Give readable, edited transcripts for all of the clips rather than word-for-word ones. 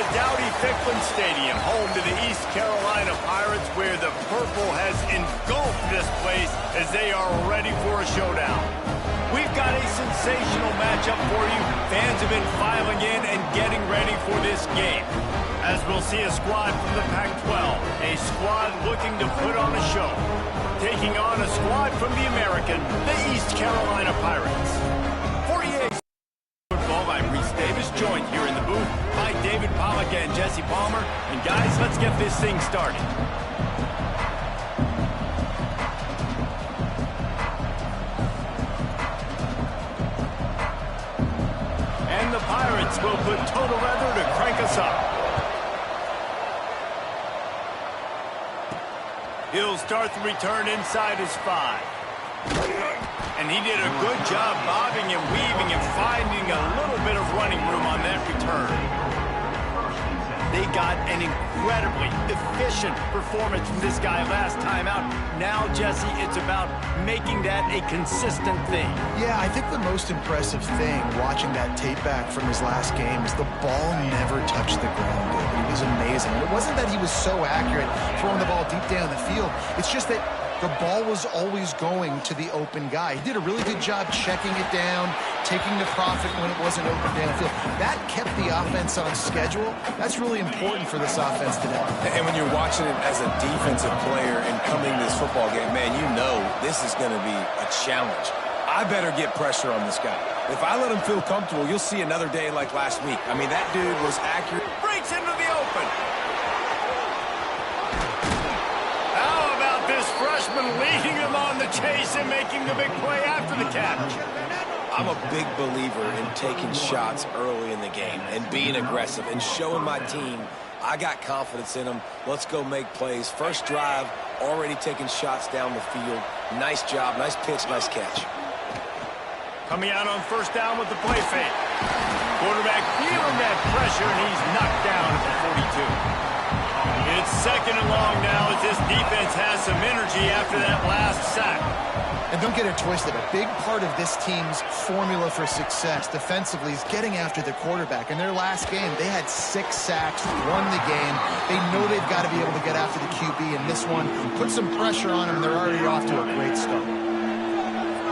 to Dowdy-Ficklen Stadium, home to the East Carolina Pirates, where the purple has engulfed this place as they are ready for a showdown. We've got a sensational matchup for you. Fans have been filing in and getting ready for this game. As we'll see a squad from the Pac-12, a squad looking to put on a show. Taking on a squad from the American, the East Carolina Pirates. 48 football by Reese Davis, joined here in the booth by David Pollack and Jesse Palmer. And guys, let's get this thing started. And the Pirates will put total weather to crank us up. He'll start the return inside his 5. And he did a good job bobbing and weaving and finding a little bit of running room on that return. They got an incredibly efficient performance from this guy last time out. Now, Jesse, it's about making that a consistent thing. Yeah, I think the most impressive thing watching that tape back from his last game is the ball never touched the ground, dude. It was amazing. It wasn't that he was so accurate throwing the ball deep down the field. It's just that the ball was always going to the open guy. He did a really good job checking it down, taking the profit when it wasn't open downfield. That kept the offense on schedule. That's really important for this offense today. And when you're watching it as a defensive player and coming to this football game, man, you know this is going to be a challenge. I better get pressure on this guy. If I let him feel comfortable, you'll see another day like last week. I mean, that dude was accurate. Breaks into the open. Freshman leading him on the chase and making the big play after the catch. I'm a big believer in taking shots early in the game and being aggressive and showing my team I got confidence in them. Let's go make plays. First drive, already taking shots down the field. Nice job, nice pitch, nice catch. Coming out on first down with the play fake. Quarterback feeling that pressure, and he's knocked down at the 42. It's second and long now as this defense has some energy after that last sack. And don't get it twisted. A big part of this team's formula for success defensively is getting after the quarterback. In their last game, they had 6 sacks, won the game. They know they've got to be able to get after the QB, and this one put some pressure on them. They're already off to a great start.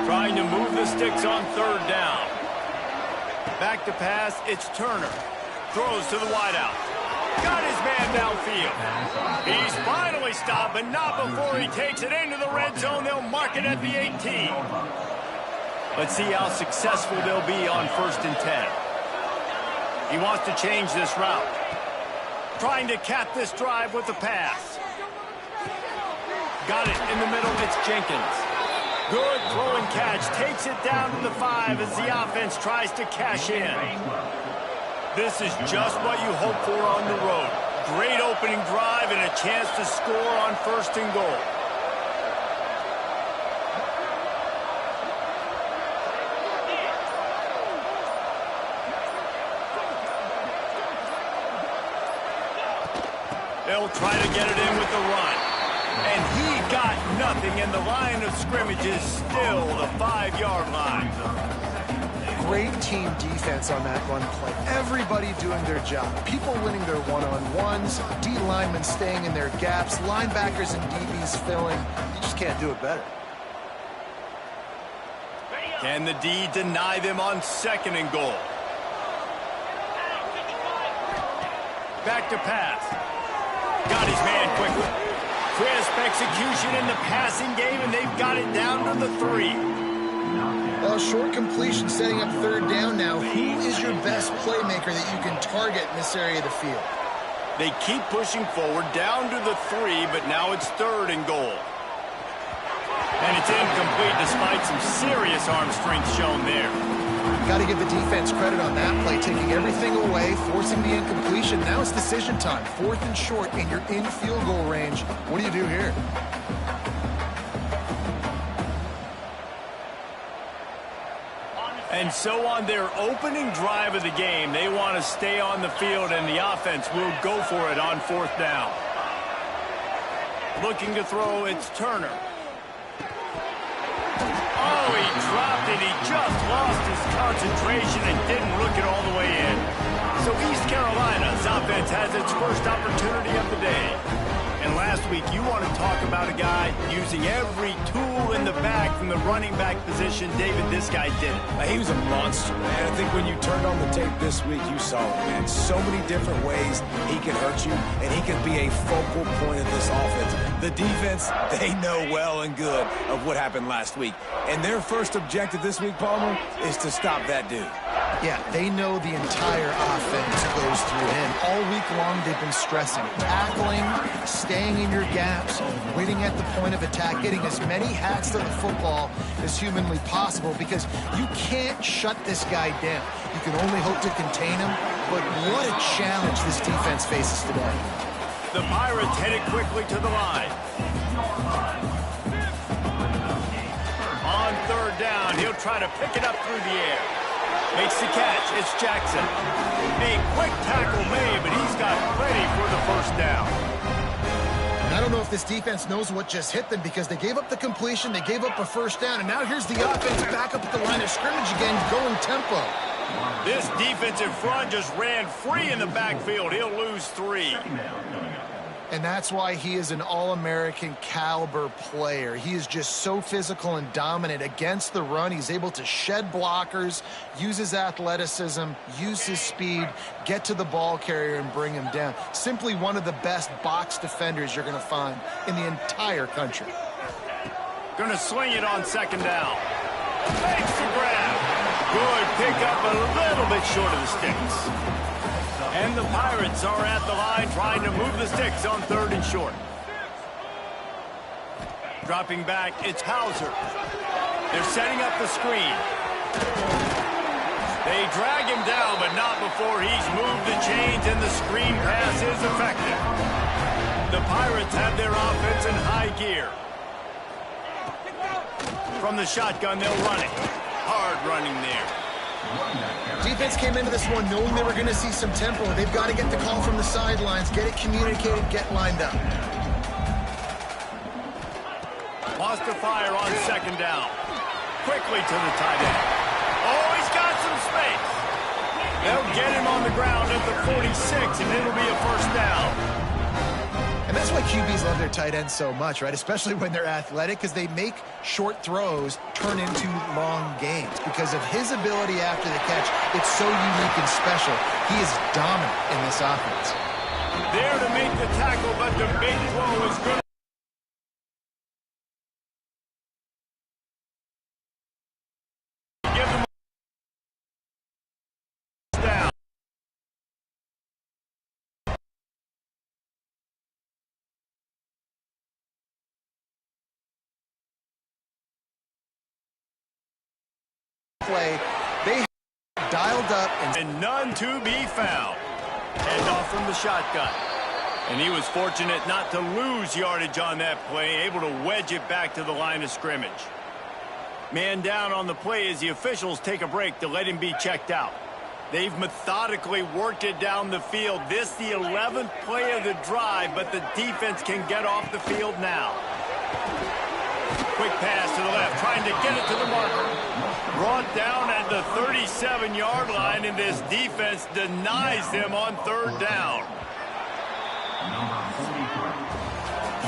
Trying to move the sticks on third down. Back to pass, it's Turner. Throws to the wideout. Got his man downfield. He's finally stopped, but not before he takes it into the red zone. They'll mark it at the 18. Let's see how successful they'll be on 1st and 10. He wants to change this route. Trying to cap this drive with the pass. Got it in the middle. It's Jenkins. Good throw and catch. Takes it down to the 5 as the offense tries to cash in. This is just what you hope for on the road. Great opening drive and a chance to score on 1st and goal. They'll try to get it in with the run. And he got nothing, and the line of scrimmage is still the 5-yard line. Great team defense on that run play. Everybody doing their job. People winning their one-on-ones, D linemen staying in their gaps, linebackers and DBs filling. You just can't do it better. Can the D deny them on 2nd and goal? Back to pass. Got his man quickly. Crisp execution in the passing game, and they've got it down to the 3. Well, short completion setting up 3rd down now. Who is your best playmaker that you can target in this area of the field? They keep pushing forward down to the 3, but now it's 3rd and goal. And it's incomplete despite some serious arm strength shown there. Got to give the defense credit on that play, taking everything away, forcing the incompletion. Now it's decision time. 4th and short, and you're in field goal range. What do you do here? And so on their opening drive of the game, they want to stay on the field, and the offense will go for it on 4th down. Looking to throw, it's Turner. Oh, he dropped it, he just lost his concentration and didn't look it all the way in. So East Carolina's offense has its first opportunity of the day. And last week, you want to talk about a guy using every tool in the bag from the running back position. David, this guy did it. He was a monster, man. I think when you turned on the tape this week, you saw it, man. So many different ways he can hurt you, and he can be a focal point of this offense. The defense, they know well and good of what happened last week. And their first objective this week, Palmer, is to stop that dude. Yeah, they know the entire offense goes through him. All week long, they've been stressing, tackling, staying in your gaps, winning at the point of attack, getting as many hats to the football as humanly possible, because you can't shut this guy down. You can only hope to contain him, but what a challenge this defense faces today. The Pirates headed quickly to the line. On third down, he'll try to pick it up through the air. Makes the catch. It's Jackson. A quick tackle made, but he's got plenty for the first down. And I don't know if this defense knows what just hit them, because they gave up the completion, they gave up a first down, and now here's the offense back up at the line of scrimmage again, going tempo. This defensive front just ran free in the backfield. He'll lose 3. And that's why he is an All-American caliber player. He is just so physical and dominant against the run. He's able to shed blockers, use his athleticism, use his speed, get to the ball carrier and bring him down. Simply one of the best box defenders you're going to find in the entire country. Going to swing it on second down. Makes the grab. Good pickup, a little bit short of the sticks. And the Pirates are at the line trying to move the sticks on third and short. Dropping back, it's Hauser. They're setting up the screen. They drag him down, but not before he's moved the chains, and the screen pass is effective. The Pirates have their offense in high gear. From the shotgun, they'll run it. Hard running there. Defense came into this one knowing they were going to see some tempo. They've got to get the call from the sidelines, get it communicated, get lined up. Lost to fire on second down. Quickly to the tight end. Oh, he's got some space. They'll get him on the ground at the 46, and it'll be a first down. And that's why QBs love their tight ends so much, right? Especially when they're athletic, because they make short throws turn into long games. Because of his ability after the catch, it's so unique and special. He is dominant in this offense. There to make the tackle, but the big throw is good. Give him down. Play, they dialed up and none to be found. Hand off from the shotgun. And he was fortunate not to lose yardage on that play, able to wedge it back to the line of scrimmage. Man down on the play as the officials take a break to let him be checked out. They've methodically worked it down the field. This the 11th play of the drive, but the defense can get off the field now. Quick pass to the left, trying to get it to the marker. Brought down at the 37-yard line, and this defense denies them on third down.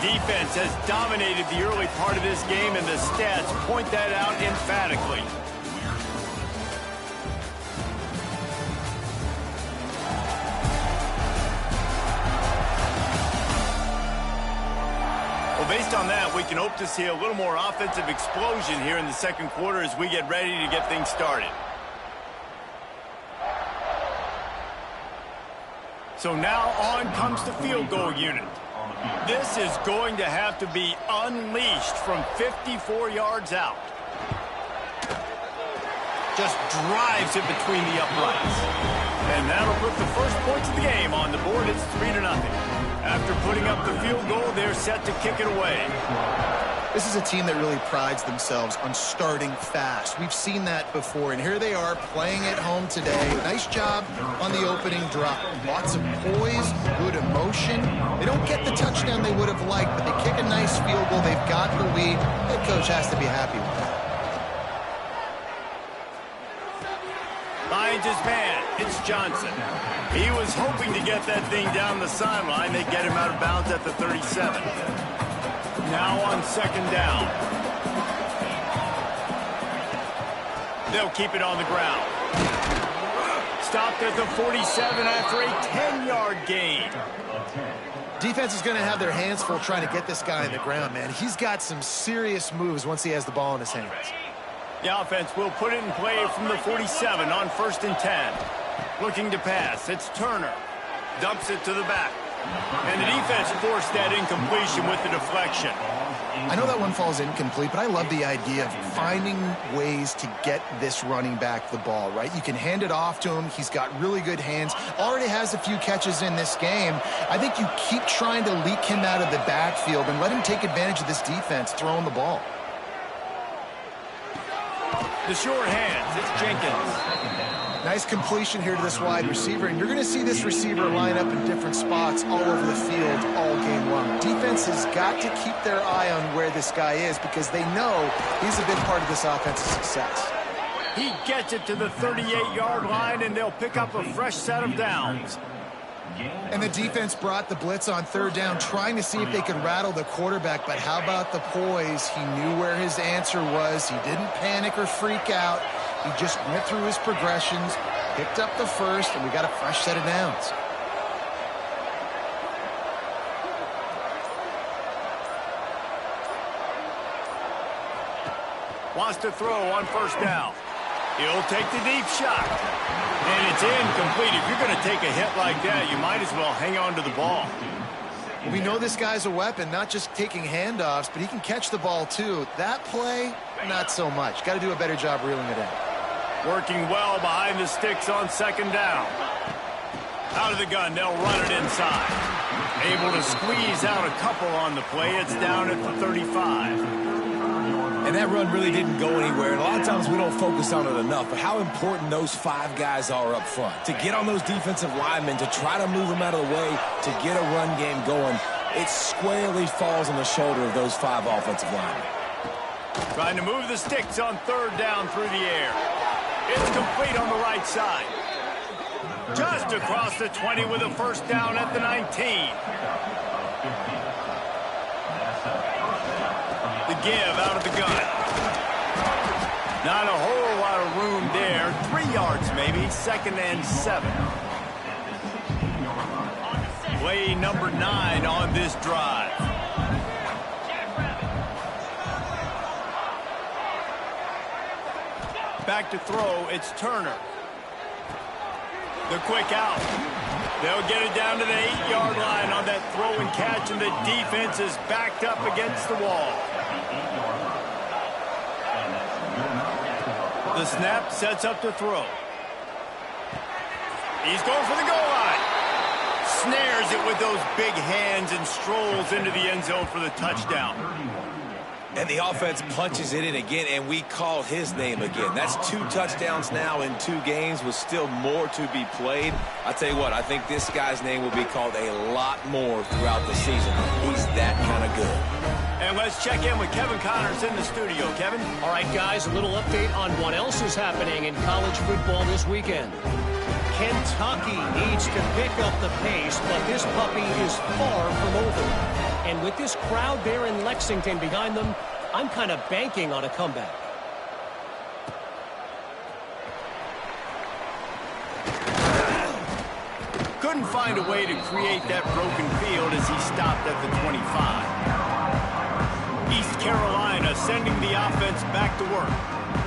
Defense has dominated the early part of this game, and the stats point that out emphatically. Well, based on that, we can hope to see a little more offensive explosion here in the second quarter as we get ready to get things started. So now on comes the field goal unit. This is going to have to be unleashed from 54 yards out. Just drives it between the uprights. And that'll put the first points of the game on the board. It's 3-0. After putting up the field goal, they're set to kick it away. This is a team that really prides themselves on starting fast. We've seen that before, and here they are playing at home today. Nice job on the opening drop. Lots of poise, good emotion. They don't get the touchdown they would have liked, but they kick a nice field goal. They've got the lead. Head coach has to be happy with that. finds his man. It's Johnson. He was hoping to get that thing down the sideline. They get him out of bounds at the 37. Now on second down. They'll keep it on the ground. Stopped at the 47 after a 10-yard gain. Defense is going to have their hands full trying to get this guy on the ground, man. He's got some serious moves once he has the ball in his hands. The offense will put it in play from the 47 on 1st and 10. Looking to pass. It's Turner. Dumps it to the back. And the defense forced that incompletion with the deflection. I know that one falls incomplete, but I love the idea of finding ways to get this running back the ball, right? You can hand it off to him. He's got really good hands. Already has a few catches in this game. I think you keep trying to leak him out of the backfield and let him take advantage of this defense throwing the ball. The short hands. It's Jenkins. Nice completion here to this wide receiver, and you're going to see this receiver line up in different spots all over the field all game long. Defense has got to keep their eye on where this guy is because they know he's a big part of this offensive success. He gets it to the 38-yard line, and they'll pick up a fresh set of downs. And the defense brought the blitz on third down, trying to see if they could rattle the quarterback, but how about the poise? He knew where his answer was. He didn't panic or freak out. He just went through his progressions, picked up the first, and we got a fresh set of downs. Wants to throw on 1st down. He'll take the deep shot. And it's incomplete. If you're going to take a hit like that, you might as well hang on to the ball. We know this guy's a weapon, not just taking handoffs, but he can catch the ball too. That play, not so much. Got to do a better job reeling it in. Working well behind the sticks on 2nd down. Out of the gun, they'll run it inside. Able to squeeze out a couple on the play. It's down at the 35. And that run really didn't go anywhere. And a lot of times we don't focus on it enough, but how important those 5 guys are up front. To get on those defensive linemen, to try to move them out of the way, to get a run game going, it squarely falls on the shoulder of those 5 offensive linemen. Trying to move the sticks on 3rd down through the air. It's complete on the right side. Just across the 20 with a 1st down at the 19. The give out of the gun. Not a whole lot of room there. 3 yards maybe. 2nd and 7. Play number 9 on this drive. Back to throw, it's Turner. The quick out. They'll get it down to the 8-yard line on that throw and catch, and the defense is backed up against the wall. The snap sets up to throw. He's going for the goal line. Snares it with those big hands and strolls into the end zone for the touchdown. And the offense punches it in again, and we call his name again. That's 2 touchdowns now in 2 games with still more to be played. I tell you what, I think this guy's name will be called a lot more throughout the season. He's that kind of good. And let's check in with Kevin Connors in the studio. Kevin? All right, guys, a little update on what else is happening in college football this weekend. Kentucky needs to pick up the pace, but this puppy is far from over. And with this crowd there in Lexington behind them, I'm kind of banking on a comeback. Couldn't find a way to create that broken field as he stopped at the 25. East Carolina sending the offense back to work.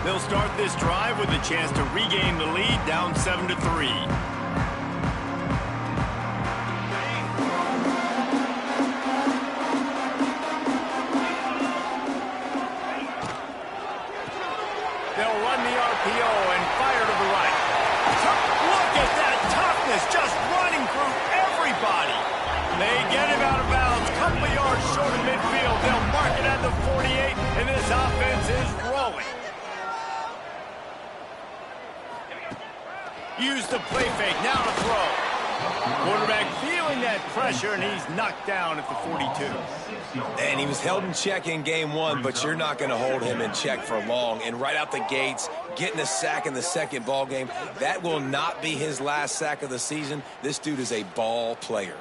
They'll start this drive with a chance to regain the lead down 7-3. They'll run the RPO and fire to the right. Look at that toughness, just running through everybody. They get him out of bounds, couple of yards short of midfield. They'll mark it at the 48, and this offense is rolling. Use the play fake, now to throw. Quarterback feeling that pressure, and he's knocked down at the 42. And he was held in check in game one, but you're not going to hold him in check for long. And right out the gates, getting a sack in the second ball game, that will not be his last sack of the season. This dude is a ball player.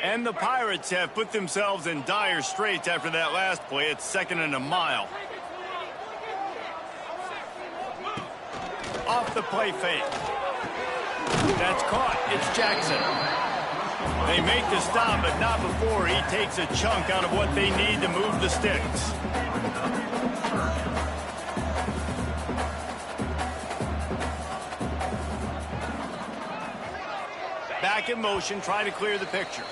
And the Pirates have put themselves in dire straits after that last play. It's 2nd and a mile. Off the play fake. That's caught. It's Jackson. They make the stop, but not before he takes a chunk out of what they need to move the sticks. Back in motion, trying to clear the picture.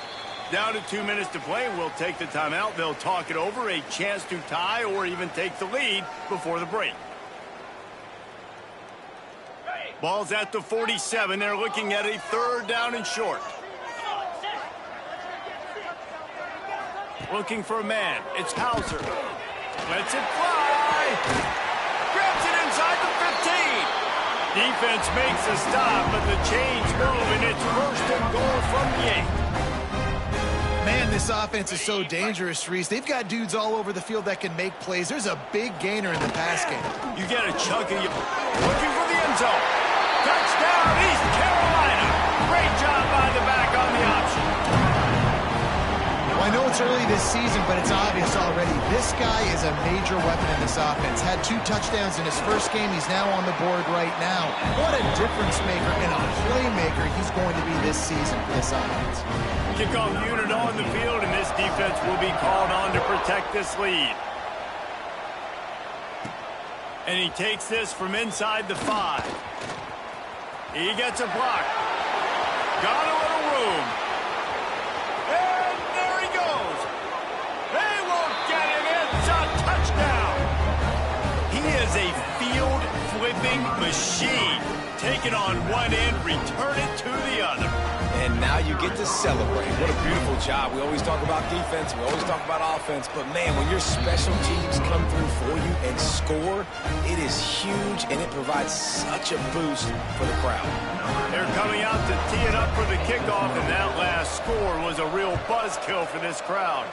Down to 2 minutes to play. We'll take the timeout. They'll talk it over. A chance to tie or even take the lead before the break. Ball's at the 47. They're looking at a 3rd down and short. Looking for a man. It's Hauser. Lets it fly. Grabs it inside the 15. Defense makes a stop, but the chains move, and it's 1st and goal from the 8. Man, this offense is so dangerous, Reese. They've got dudes all over the field that can make plays. There's a big gainer in the pass game. You get a chunk of you. Looking for the end zone. Touchdown, East Carolina. Great job by the back on the option. Well, I know it's early this season, but it's obvious already. This guy is a major weapon in this offense. Had 2 touchdowns in his first game. He's now on the board right now. What a difference maker and a playmaker he's going to be this season for this offense. Kickoff unit on the field, and this defense will be called on to protect this lead. And he takes this from inside the 5. He gets a block. Got a little room. And there he goes. They won't get him. It's a touchdown. He is a field-flipping machine. Take it on one end, return it to the other. And now you get to celebrate. What a beautiful job. We always talk about defense. We always talk about offense. But, man, when your special teams come through for you and score, it is huge, and it provides such a boost for the crowd. They're coming out to tee it up for the kickoff, and that last score was a real buzzkill for this crowd.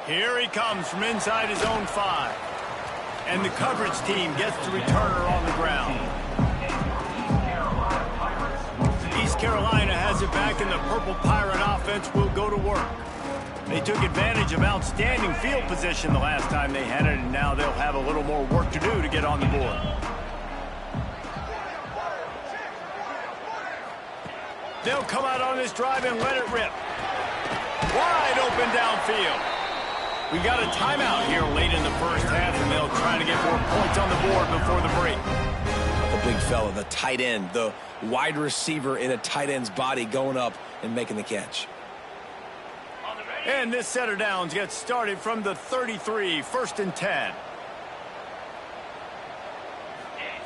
Here he comes from inside his own 5. And the coverage team gets the returner on the ground. East Carolina has it back, and the Purple Pirate offense will go to work. They took advantage of outstanding field position the last time they had it, and now they'll have a little more work to do to get on the board. They'll come out on this drive and let it rip. Wide open downfield. We got a timeout here late in the first half, and they'll try to get more points on the board before the break. The big fella, the tight end, the wide receiver in a tight end's body going up and making the catch. And this set of downs gets started from the 33, 1st and 10.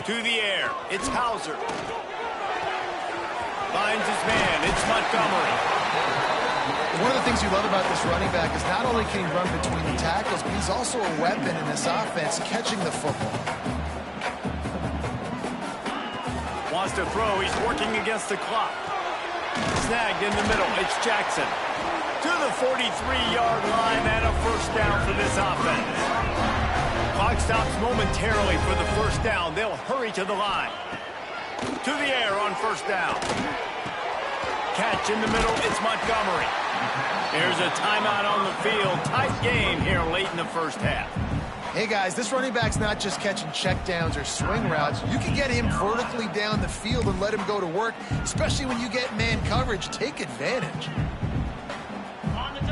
To the air, it's Hauser. Finds his man, it's Montgomery. One of the things you love about this running back is not only can he run between the tackles, but he's also a weapon in this offense, catching the football. Wants to throw, he's working against the clock. Snagged in the middle, it's Jackson. To the 43-yard line, and a 1st down for this offense. Clock stops momentarily for the 1st down. They'll hurry to the line. To the air on 1st down. Catch in the middle, it's Montgomery. There's a timeout on the field. Tight game here late in the first half. Hey, guys, this running back's not just catching checkdowns or swing routes. You can get him vertically down the field and let him go to work, especially when you get man coverage. Take advantage.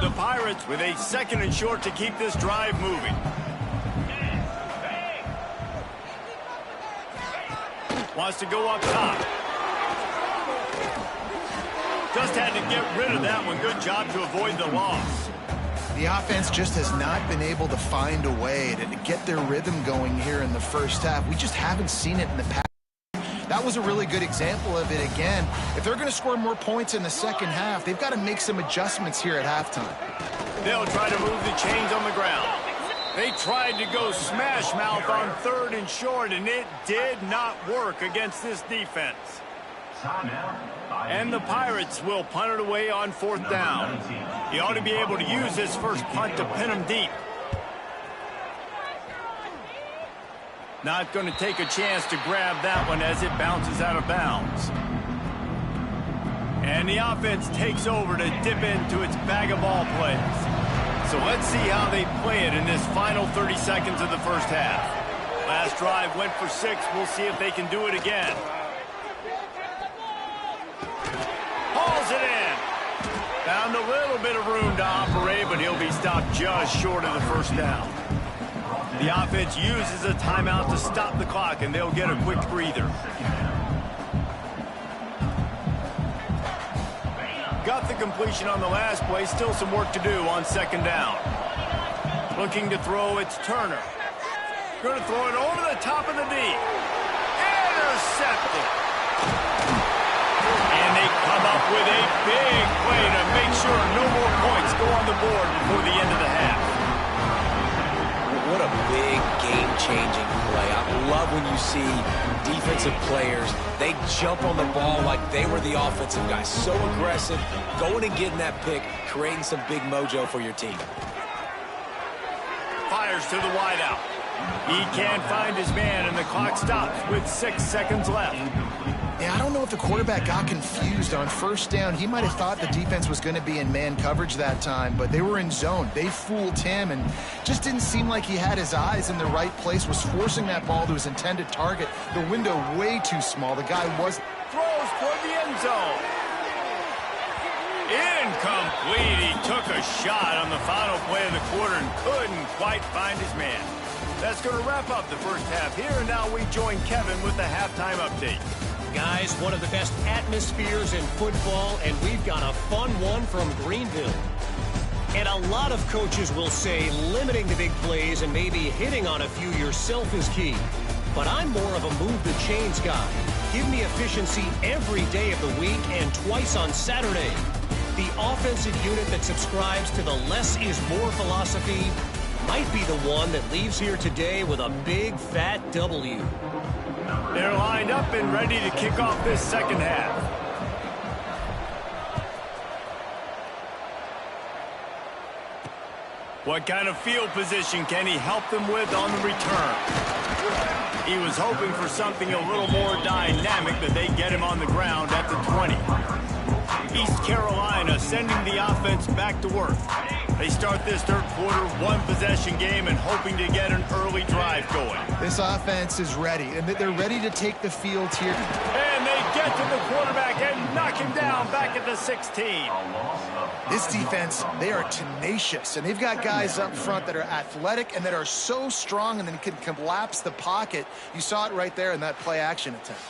The Pirates with a 2nd and short to keep this drive moving. Wants to go up top. Just had to get rid of that one. Good job to avoid the loss. The offense just has not been able to find a way to get their rhythm going here in the first half. We just haven't seen it in the past. That was a really good example of it again. If they're going to score more points in the second half, they've got to make some adjustments here at halftime. They'll try to move the chains on the ground. They tried to go smash mouth on 3rd and short, and it did not work against this defense. And the Pirates will punt it away on 4th down. He ought to be able to use this first punt to pin them deep. Not going to take a chance to grab that one as it bounces out of bounds. And the offense takes over to dip into its bag of ball plays. So let's see how they play it in this final 30 seconds of the first half. Last drive went for 6. We'll see if they can do it again. Hauls it in. Found a little bit of room to operate, but he'll be stopped just short of the first down. The offense uses a timeout to stop the clock, and they'll get a quick breather. Got the completion on the last play. Still some work to do on 2nd down. Looking to throw, it's Turner. Going to throw it over the top of the D. Intercepted. And they come up with a big play to make sure no more points go on the board before the end of the half. What a big game-changing play. I love when you see defensive players, they jump on the ball like they were the offensive guys. So aggressive, going and getting that pick, creating some big mojo for your team. Fires to the wideout. He can't find his man, and the clock stops with 6 seconds left. Yeah, I don't know if the quarterback got confused on 1st down. He might have thought the defense was going to be in man coverage that time, but they were in zone. They fooled him and just didn't seem like he had his eyes in the right place, was forcing that ball to his intended target. The window way too small. The guy was... Throws toward the end zone. Incomplete. He took a shot on the final play of the quarter and couldn't quite find his man. That's going to wrap up the first half here, and now we join Kevin with the halftime update. Guys, one of the best atmospheres in football, and we've got a fun one from Greenville. And a lot of coaches will say limiting the big plays and maybe hitting on a few yourself is key. But I'm more of a move the chains guy. Give me efficiency every day of the week and twice on Saturday. The offensive unit that subscribes to the less is more philosophy might be the one that leaves here today with a big fat W. They're lined up and ready to kick off this second half. What kind of field position can he help them with on the return? He was hoping for something a little more dynamic, but they get him on the ground at the 20. East Carolina sending the offense back to work. They start this third quarter, one-possession game, and hoping to get an early drive going. This offense is ready, and they're ready to take the field here. And they get to the quarterback and knock him down back at the 16. This defense, they are tenacious, and they've got guys up front that are athletic and that are so strong and then can collapse the pocket. You saw it right there in that play-action attempt.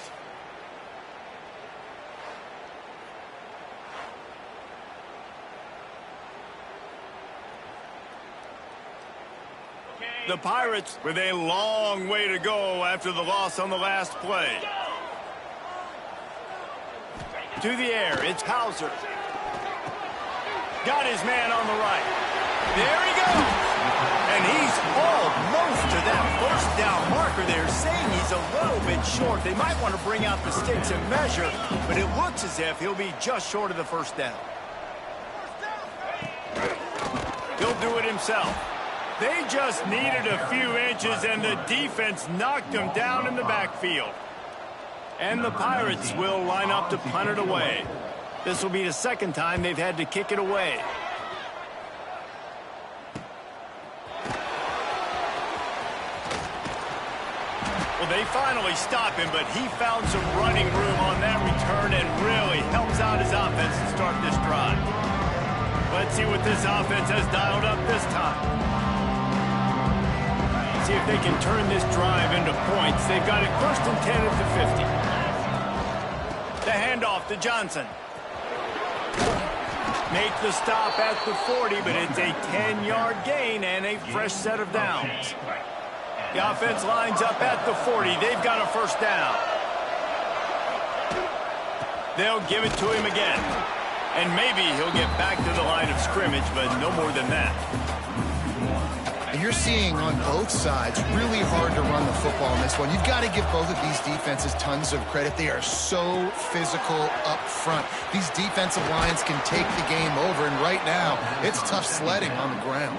The Pirates with a long way to go after the loss on the last play. To the air, it's Hauser. Got his man on the right. There he goes. And he's almost to that first down marker there, saying he's a little bit short. They might want to bring out the sticks and measure, but it looks as if he'll be just short of the first down. He'll do it himself. They just needed a few inches, and the defense knocked them down in the backfield. And the Pirates will line up to punt it away. This will be the second time they've had to kick it away. Well, they finally stop him, but he found some running room on that return and really helps out his offense to start this drive. Let's see what this offense has dialed up this time. See if they can turn this drive into points. They've got it 1st and 10 at the 50. The handoff to Johnson. Make the stop at the 40, but it's a 10-yard gain and a fresh set of downs. The offense lines up at the 40. They've got a first down. They'll give it to him again. And maybe he'll get back to the line of scrimmage, but no more than that. You're seeing on both sides really hard to run the football in this one. You've got to give both of these defenses tons of credit. They are so physical up front. These defensive lines can take the game over, and right now, it's tough sledding on the ground.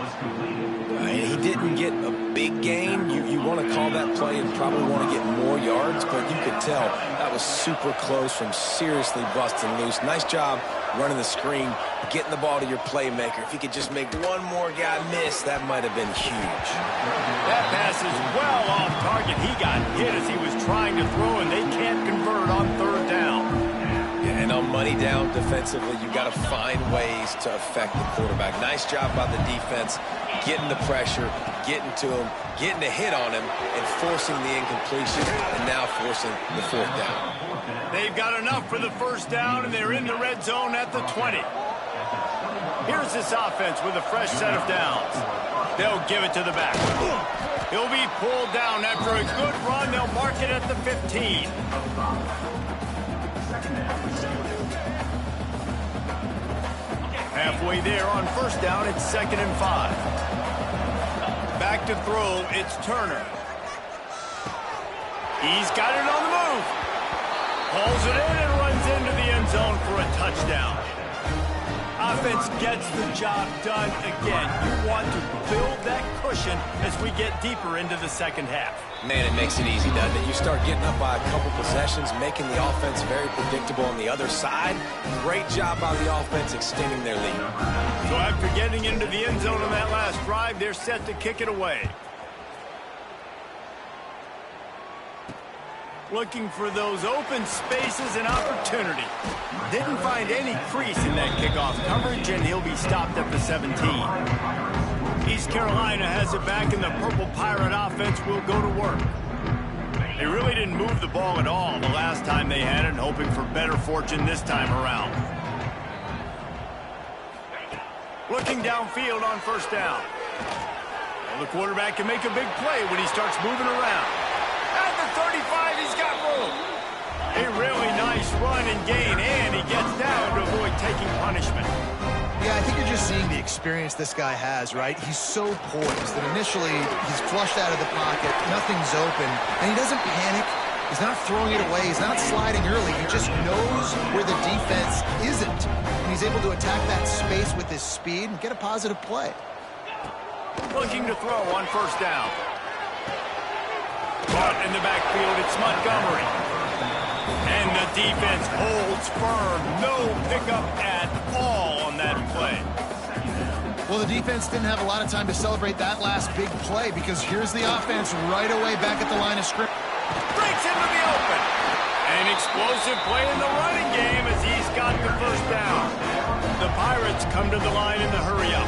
He didn't get a big gain. You want to call that play and probably want to get more yards, but you could tell that was super close from seriously busting loose. Nice job running the screen, getting the ball to your playmaker. If he could just make one more guy miss, that might have been huge. That pass is well off target. He got hit as he was trying to throw, and they can't convert on third down. Yeah, and on money down defensively, you got to find ways to affect the quarterback. Nice job by the defense, getting the pressure, getting to him, getting a hit on him, and forcing the incompletion, and now forcing the fourth down. They've got enough for the first down, and they're in the red zone at the 20. Here's this offense with a fresh set of downs. They'll give it to the back. He'll be pulled down after a good run. They'll mark it at the 15. Halfway there on first down, it's 2nd and 5. Back to throw, it's Turner. He's got it on the move. Pulls it in and runs into the end zone for a touchdown. Offense gets the job done again. You want to build that cushion as we get deeper into the second half. Man, it makes it easy, doesn't it? You start getting up by a couple possessions, making the offense very predictable on the other side. Great job by the offense extending their lead. So after getting into the end zone on that last drive, they're set to kick it away. Looking for those open spaces and opportunity. Didn't find any crease in that kickoff coverage, and he'll be stopped at the 17. East Carolina has it back, and the Purple Pirate offense will go to work. They really didn't move the ball at all the last time they had it, and hoping for better fortune this time around. Looking downfield on first down. Well, the quarterback can make a big play when he starts moving around. At the 35, he's got room. A really nice run and gain, and he gets down to avoid taking punishment. Yeah, I think you're just seeing the experience this guy has, right? He's so poised that initially he's flushed out of the pocket, nothing's open, and he doesn't panic. He's not throwing it away. He's not sliding early. He just knows where the defense isn't, and he's able to attack that space with his speed and get a positive play. Looking to throw on first down. Caught in the backfield, it's Montgomery. And the defense holds firm. No pickup at all on that play. Well, the defense didn't have a lot of time to celebrate that last big play because here's the offense right away back at the line of scrimmage. Breaks into the open. An explosive play in the running game as he's got the first down. The Pirates come to the line in the hurry-up.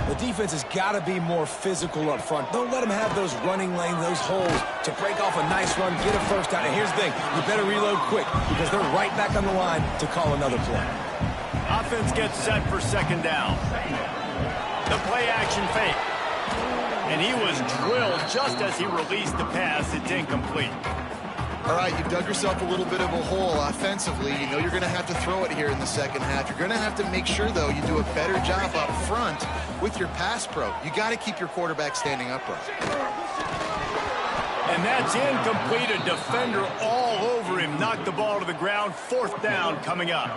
The defense has got to be more physical up front. Don't let them have those running lanes, those holes to break off a nice run, get a first down. And here's the thing, you better reload quick because they're right back on the line to call another play. Offense gets set for second down. The play action fake. And he was drilled just as he released the pass. It's incomplete. All right, you've dug yourself a little bit of a hole offensively. You know you're going to have to throw it here in the second half. You're going to have to make sure, though, you do a better job up front with your pass pro. You got to keep your quarterback standing upright. And that's incomplete. A defender all over him. Knocked the ball to the ground. Fourth down coming up.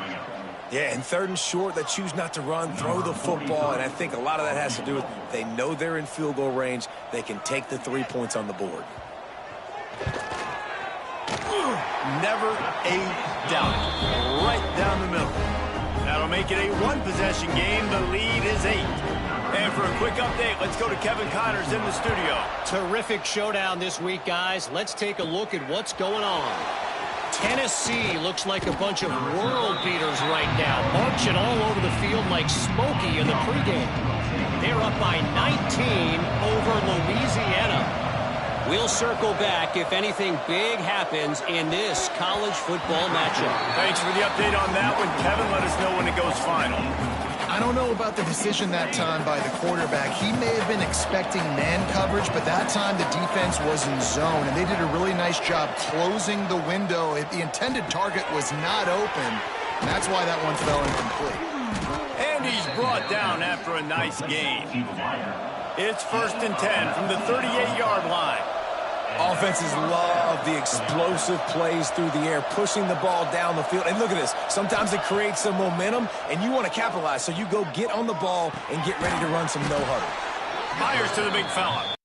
Yeah, and 3rd and short, they choose not to run, throw the football, and I think a lot of that has to do with they know they're in field goal range. They can take the 3 points on the board. Never a doubt. Right down the middle. That'll make it a one-possession game. The lead is 8. And for a quick update, let's go to Kevin Connors in the studio. Terrific showdown this week, guys. Let's take a look at what's going on. Tennessee looks like a bunch of world beaters right now, marching all over the field like Smokey in the pregame. They're up by 19 over Louisiana. We'll circle back if anything big happens in this college football matchup. Thanks for the update on that one, Kevin. Let us know when it goes final. I don't know about the decision that time by the quarterback. He may have been expecting man coverage, but that time the defense was in zone, and they did a really nice job closing the window. The intended target was not open, and that's why that one fell incomplete. And he's brought down after a nice gain. It's 1st and 10 from the 38-yard line. Offenses love the explosive plays through the air, pushing the ball down the field. And look at this. Sometimes it creates some momentum, and you want to capitalize. So you go get on the ball and get ready to run some no-huddle. Myers to the big fella.